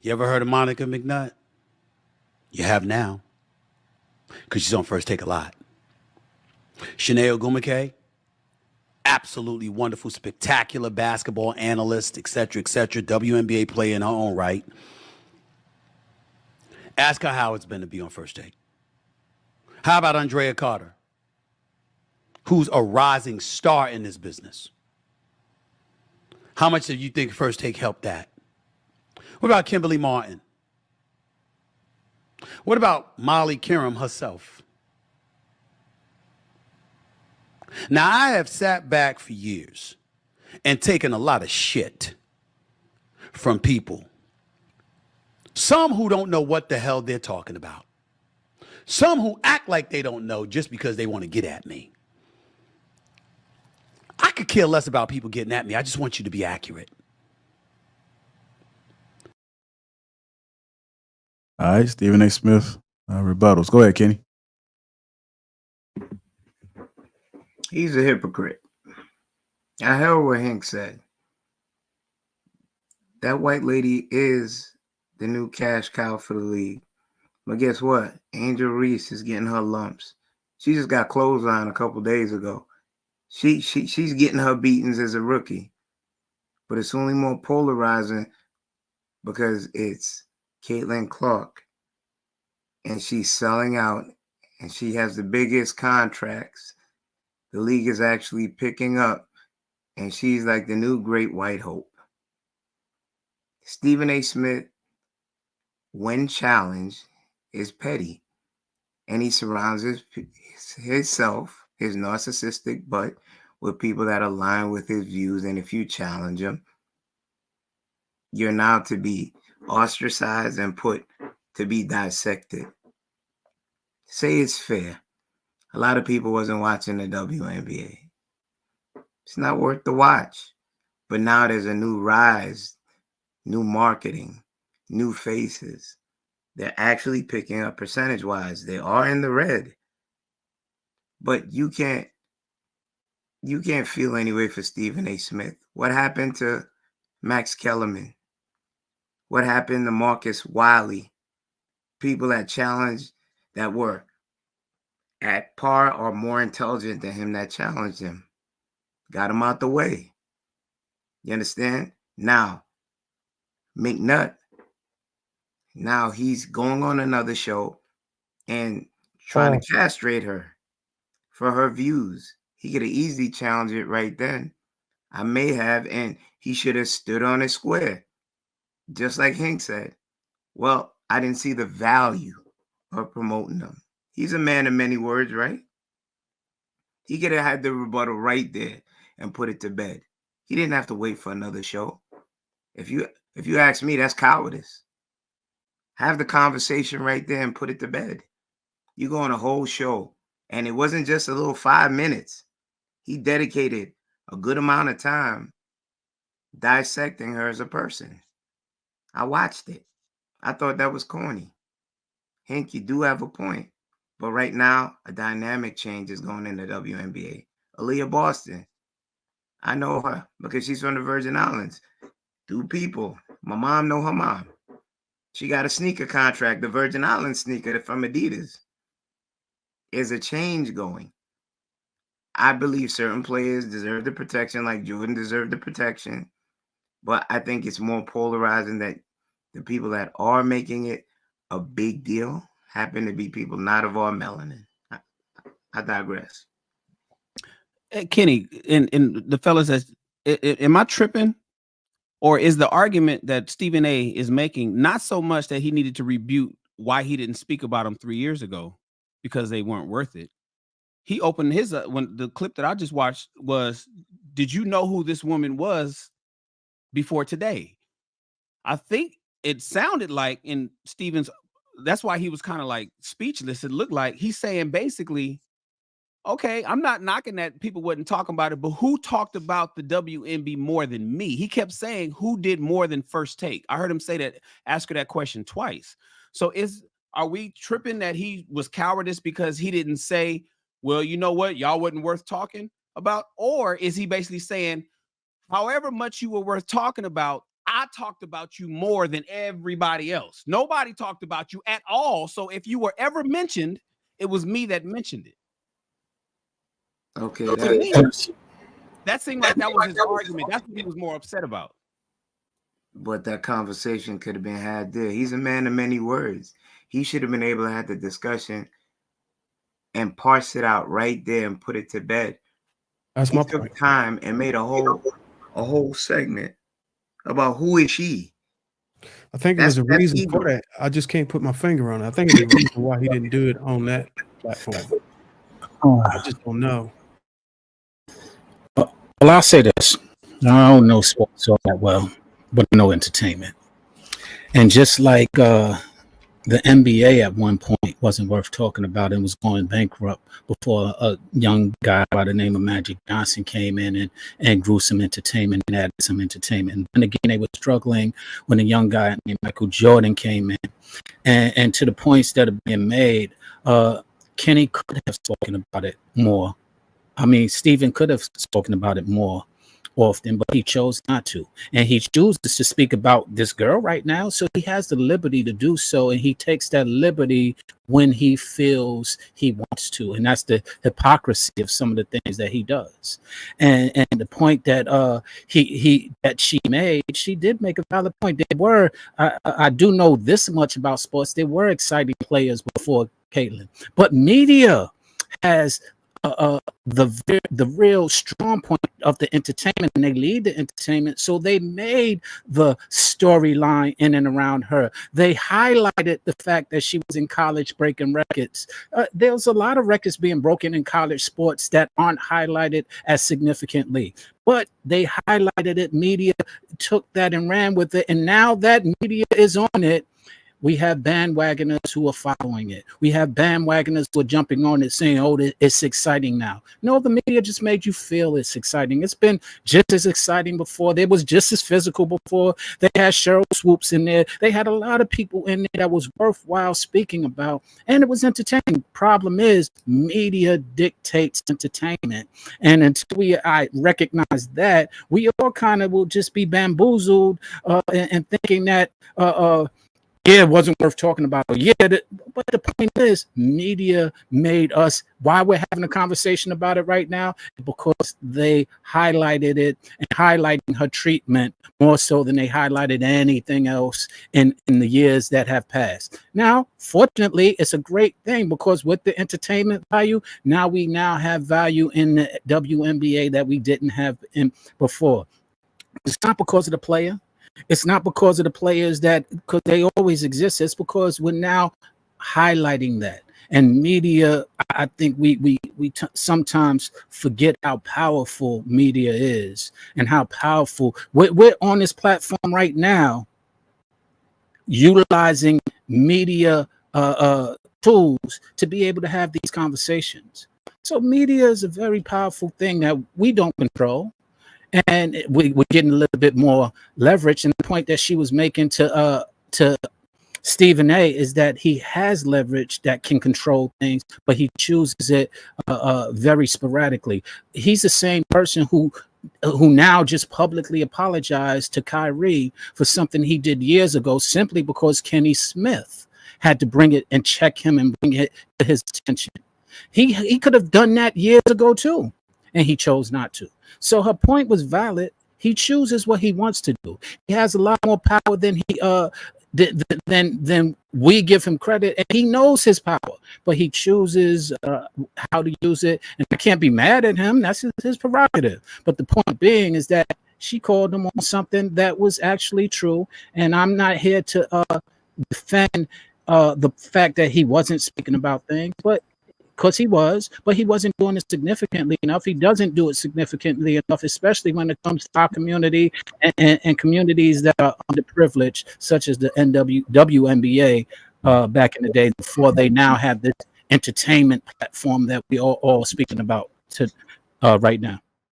You ever heard of Monica McNutt? You have now, because she's on First Take a lot. Shanae Ogumake, absolutely wonderful, spectacular basketball analyst, etc., WNBA player in her own right. Ask her how it's been to be on First Take. How about Andrea Carter, who's a rising star in this business? How much do you think First Take helped that? What about Kimberly Martin? What about Molly Kiram herself? Now, I have sat back for years and taken a lot of shit from people. Some who don't know what the hell they're talking about. Some who act like they don't know just because they want to get at me. I could care less about people getting at me. I just want you to be accurate. All right, Stephen A. Smith, rebuttals. Go ahead, Kenny. He's a hypocrite. I heard what Hank said. That white lady is the new cash cow for the league. But guess what? Angel Reese is getting her lumps. She just got clotheslined a couple days ago. She's getting her beatings as a rookie. But it's only more polarizing because it's Caitlin Clark. And she's selling out. And she has the biggest contracts. The league is actually picking up. And she's like the new great white hope. Stephen A. Smith, when challenged, is petty. And he surrounds himself, his narcissistic butt, with people that align with his views. And if you challenge him, you're now to be ostracized and put to be dissected. Say it's fair. A lot of people wasn't watching the WNBA. It's not worth the watch. But now there's a new rise, new marketing, new faces. They're actually picking up percentage-wise. They are in the red. But you can't feel any way for Stephen A. Smith. What happened to Max Kellerman? What happened to Marcus Wiley? People that challenged, that were at par or more intelligent than him, that challenged him. Got him out the way. You understand? Now, McNutt, now he's going on another show and trying to castrate her for her views. He could have easily challenged it right then. I may have, and he should have stood on his square. Just like Hank said. Well, I didn't see the value of promoting them. He's a man of many words, right? He could have had the rebuttal right there and put it to bed. He didn't have to wait for another show. If you ask me, that's cowardice. Have the conversation right there and put it to bed. You go on a whole show, and it wasn't just a little 5 minutes. He dedicated a good amount of time dissecting her as a person. I watched it. I thought that was corny. Hank, you do have a point. But right now, a dynamic change is going in the WNBA. Aaliyah Boston. I know her because she's from the Virgin Islands. Two people. My mom know her mom. She got a sneaker contract, the Virgin Islands sneaker from Adidas. There's a change going. I believe certain players deserve the protection, like Jordan deserved the protection. But I think it's more polarizing that the people that are making it a big deal happen to be people not of our melanin. I digress. Kenny, and the fellas, am I tripping? Or is the argument that Stephen A. is making not so much that he needed to rebuke why he didn't speak about them 3 years ago because they weren't worth it? He opened his when the clip that I just watched was, did you know who this woman was before today? I think it sounded like in Stephen's, that's why he was kind of like speechless. It looked like he's saying basically, okay, I'm not knocking that people wasn't talking about it, but who talked about the WNB more than me? He kept saying, who did more than First Take? I heard him say that, ask her that question twice. So are we tripping that he was cowardice because he didn't say, well, you know what, y'all wasn't worth talking about? Or is he basically saying, however much you were worth talking about, I talked about you more than everybody else. Nobody talked about you at all. So if you were ever mentioned, it was me that mentioned it. Okay, To me, that seemed like that was his argument. That's what he was more upset about. but that conversation could have been had there. He's a man of many words. He should have been able to have the discussion and parse it out right there and put it to bed. That's He my took point. time and made a whole segment about who is she. I think it was a reason for that. I just can't put my finger on it. I think it's a reason why he didn't do it on that platform. I just don't know. Well, I'll say this. I don't know sports all that well, but I know entertainment. And just like the NBA at one point wasn't worth talking about and was going bankrupt before a young guy by the name of Magic Johnson came in and grew some entertainment and added some entertainment. And again, they were struggling when a young guy named Michael Jordan came in. And to the points that are being made, Kenny could have spoken about it more. I mean, Stephen could have spoken about it more often, but he chose not to. And he chooses to speak about this girl right now. So he has the liberty to do so. And he takes that liberty when he feels he wants to. And that's the hypocrisy of some of the things that he does. And the point that that she made, she did make a valid point. There were, I do know this much about sports. There were exciting players before Caitlin, but media has the real strong point of the entertainment, and they lead the entertainment. So they made the storyline in and around her. They highlighted the fact that she was in college breaking records. There's a lot of records being broken in college sports that aren't highlighted as significantly, but they highlighted it. Media took that and ran with it, and now that media is on it, we have bandwagoners who are following it. We have bandwagoners who are jumping on it saying, oh, it's exciting now. No, the media just made you feel it's exciting. It's been just as exciting before. It was just as physical before. They had Cheryl Swoops in there. They had a lot of people in there that was worthwhile speaking about, and it was entertaining. Problem is, media dictates entertainment. And until I recognize that, we all kind of will just be bamboozled and thinking that yeah, it wasn't worth talking about. Yeah, but the point is, media made us, why we're having a conversation about it right now, because they highlighted it and highlighting her treatment more so than they highlighted anything else in the years that have passed. Now, fortunately, it's a great thing because with the entertainment value, we now have value in the WNBA that we didn't have in before. It's not because of the player. It's not because of the players because they always exist. It's because we're now highlighting that. And media, I think we sometimes forget how powerful media is and how powerful. We're on this platform right now utilizing media tools to be able to have these conversations. So media is a very powerful thing that we don't control. And we're getting a little bit more leverage. And the point that she was making to Stephen A is that he has leverage that can control things, but he chooses it very sporadically. He's the same person who now just publicly apologized to Kyrie for something he did years ago, simply because Kenny Smith had to bring it and check him and bring it to his attention. He could have done that years ago too, and he chose not to. So her point was valid. He chooses what he wants to do. He has a lot more power than than we give him credit, and he knows his power, but he chooses how to use it. And I can't be mad at him. That's his prerogative. But the point being is that she called him on something that was actually true, and I'm not here to defend the fact that he wasn't speaking about things, but because he wasn't doing it significantly enough. He doesn't do it significantly enough, especially when it comes to our community and communities that are underprivileged, such as the WNBA back in the day, before they now have this entertainment platform that we all speaking about right now.